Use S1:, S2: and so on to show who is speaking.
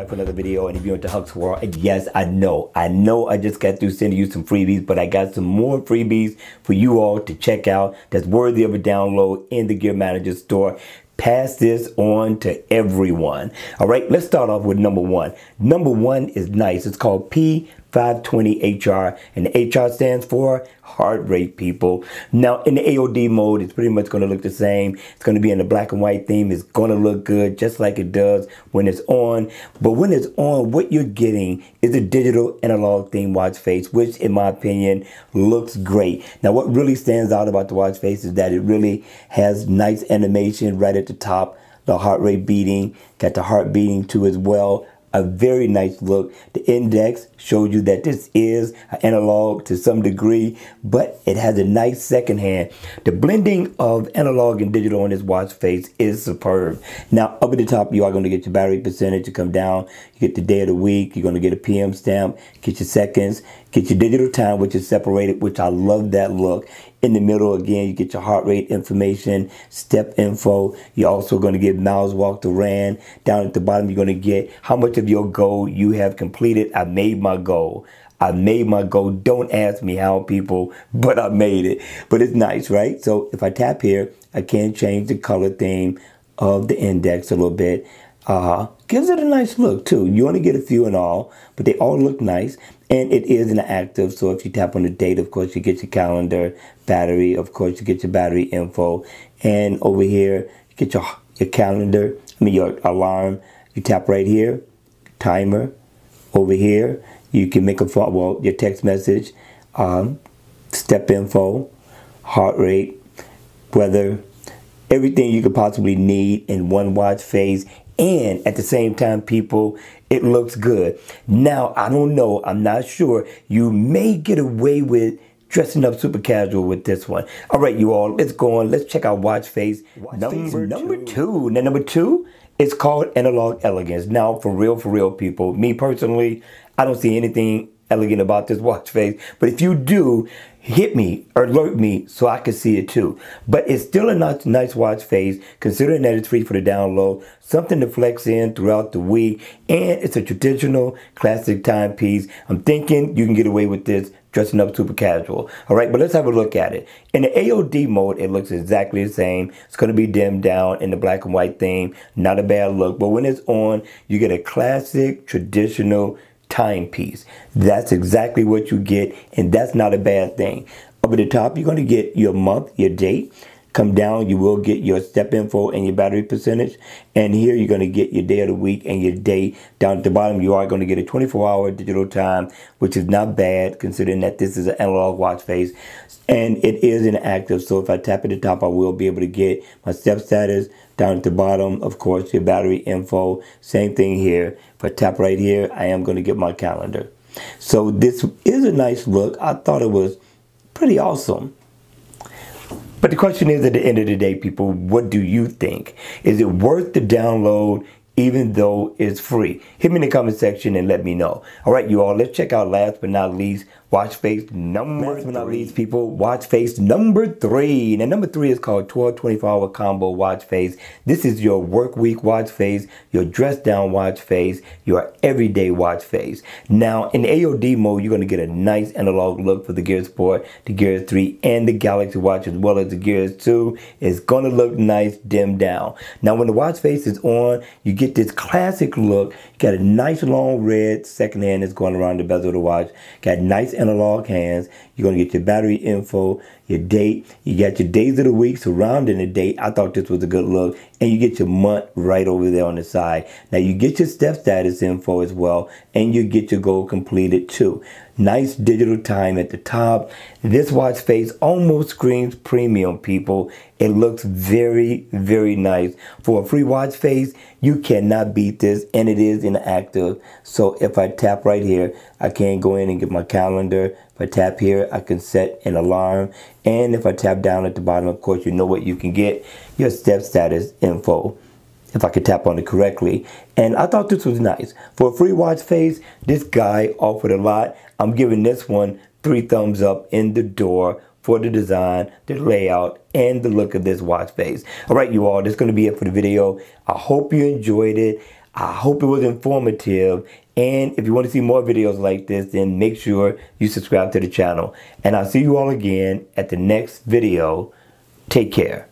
S1: back for another video, and if you're into Huck's World, and yes, I know I just got through sending you some freebies, but I got some more freebies for you all to check out that's worthy of a download in the Gear Manager store. Pass this on to everyone. All right, let's start off with number one. Number one is nice. It's called P520 Hr, and the HR stands for heart rate, people. Now, in the AOD mode, it's pretty much going to look the same. It's going to be in the black and white theme. It's going to look good, just like it does when it's on. But when it's on, what you're getting is a digital analog theme watch face, which, in my opinion, looks great. Now, what really stands out about the watch face is that it really has nice animation right at the top, the heart rate beating, got the heart beating too as well. A very nice look. The index shows you that this is an analog to some degree, but it has a nice second hand. The blending of analog and digital on this watch face is superb. Now, up at the top, you are going to get your battery percentage to come down. You get the day of the week. You're going to get a PM stamp, get your seconds, get your digital time, which is separated, which I love that look. In the middle, again, you get your heart rate information, step info. You're also going to get miles walked or ran. Down at the bottom, you're going to get how much of your goal you have completed. I made my goal. I made my goal. Don't ask me how, people, but I made it. But it's nice, right? So if I tap here, I can change the color theme of the index a little bit. Gives it a nice look too. You only get a few in all, but they all look nice. And it is an active, so if you tap on the date, of course, you get your calendar, battery, of course, you get your battery info. And over here, you get your calendar, your alarm. You tap right here, timer. Over here, you can make a phone, well, your text message, step info, heart rate, weather, everything you could possibly need in one watch face. And at the same time, people, it looks good. Now, I don't know. I'm not sure. You may get away with dressing up super casual with this one. All right, you all, let's go on. Let's check out watch face number two. Now, number two is called Analog Elegance. Now, for real, people, me personally, I don't see anything elegant about this watch face. But if you do, hit me or alert me so I can see it too. But it's still a nice watch face, considering that it's free for the download, something to flex in throughout the week, and it's a traditional classic timepiece. I'm thinking you can get away with this dressing up super casual. All right, but let's have a look at it. In the AOD mode, it looks exactly the same. It's going to be dimmed down in the black and white theme. Not a bad look, but when it's on, you get a classic traditional timepiece. That's exactly what you get, and that's not a bad thing. Up at the top, you're going to get your month, your date. Come down, you will get your step info and your battery percentage. And here you're going to get your day of the week and your date. Down at the bottom, you are going to get a 24-hour digital time, which is not bad considering that this is an analog watch face. And it is inactive, so if I tap at the top, I will be able to get my step status. Down at the bottom, of course, your battery info. Same thing here. If I tap right here, I am going to get my calendar. So this is a nice look. I thought it was pretty awesome. But the question is, at the end of the day, people, what do you think? Is it worth the download even though it's free? Hit me in the comment section and let me know. All right, you all, let's check out last but not least, watch face number three. Now, number three is called 24-hour combo watch face. This is your work week watch face, your dress down watch face, your everyday watch face. Now, in AOD mode, you're going to get a nice analog look for the Gear Sport, the Gear 3, and the Galaxy watch, as well as the Gears 2. It's going to look nice dimmed down. Now, when the watch face is on, you get this classic look. You got a nice long red second hand that's going around the bezel of the watch. Got nice analog hands. You're going to get your battery info, your date. You got your days of the week surrounding the date. I thought this was a good look. And you get your month right over there on the side. Now you get your step status info as well. And you get your goal completed too. Nice digital time at the top. This watch face almost screams premium, people. It looks very, very nice. For a free watch face, you cannot beat this, and it is inactive. So if I tap right here, I can go in and get my calendar. If I tap here, I can set an alarm. And if I tap down at the bottom, of course, you know what you can get, your step status info, if I could tap on it correctly. And I thought this was nice. For a free watch face, this guy offered a lot. I'm giving this one 3 thumbs up in the door for the design, the layout, and the look of this watch face. All right, you all, that's going to be it for the video. I hope you enjoyed it. I hope it was informative. And if you want to see more videos like this, then make sure you subscribe to the channel. And I'll see you all again at the next video. Take care.